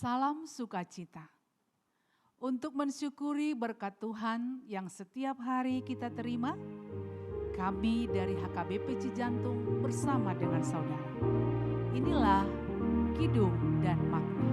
Salam sukacita. Untuk mensyukuri berkat Tuhan yang setiap hari kita terima, kami dari HKBP Cijantung bersama dengan saudara. Inilah Kidung dan Makna.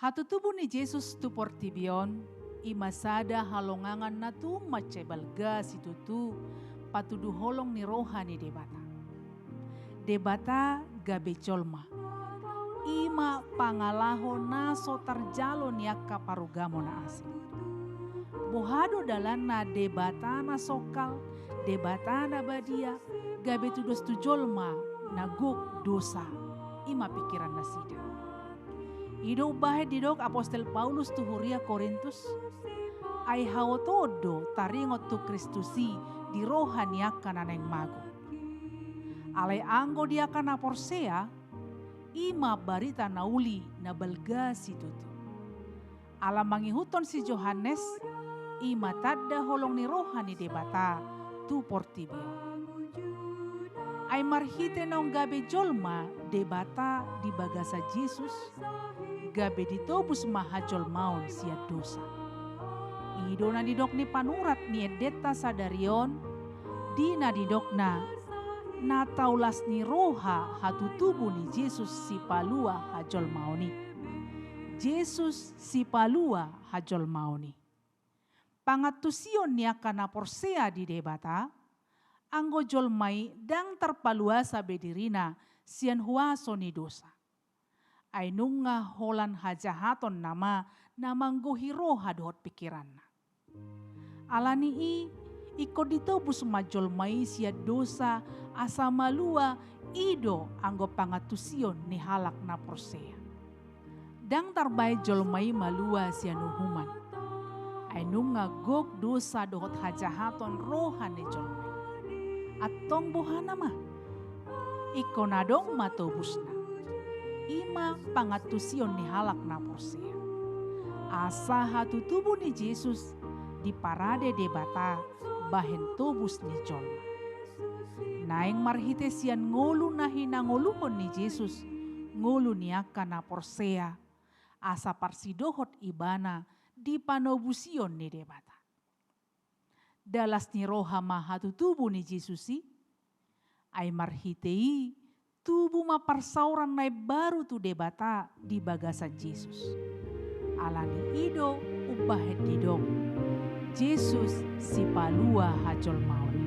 Hatu tubuh ni Jesus tu portibion, imasada halongangan na tu macebalga situ tu patudu holong ni rohani debata. Debata gabe colma, ima pangalaho naso tarjalo niaka parugamo na asing. Bohado dalan na debata na sokal, debata na badia, gabe tudos tu jolma na guk dosa, ima pikiran na sida. Ido bahet didok Apostel Paulus tu huria Korintus, ai hawotodo taringot tu Kristusi di rohani akan aneng mago. Alai anggo dia kana porsea, ima barita nauli na balga situtu. Ala mangihuton si Johannes, ima tadda holong ni rohani debata tu portibio. Ai marhite nong gabe jolma debata di bagasa Jesus, gabe ditobus mahajol maun sia dosa. Idona didok ni panurat ni edeta sadarion, dina didokna na taulas ni roha hatu tubuh ni Jesus si palua hajol mauni. Jesus si palua hajol mauni. Pangatusion ni akana porsea di debata, anggo jolmai dang terpaluasa bedirina sian huaso ni dosa. Ainunga holan hajahaton nama namanggohi roha dohot pikiranna. Alani iko ditobus majol mai sia dosa asa malua ido anggo pangatusion ni halak na porsea. Dang tarbae jolmai malua sia nuhuman. Ainunga gok dosa dohot hajahaton roha ni jolmai. Atong bohana mah iko nadong matobusna. Ima pangatusion ni halak na porsea. Asa hatu tubuh ni Jesus di parade debata bahen tobus ni jolma. Naeng marhite sian ngolu na hinangoluhon ni Jesus, ngolu ni akan na porsea. Asa parsidohot ibana di panobusion ni debata. Dalas ni roha ma hatu tubuh ni Jesusi, ay marhitei tubuh ma parsauran nai baru tu debata di bagasan Jesus. Alani ido ubahet didong. Jesus si palua hajol maun.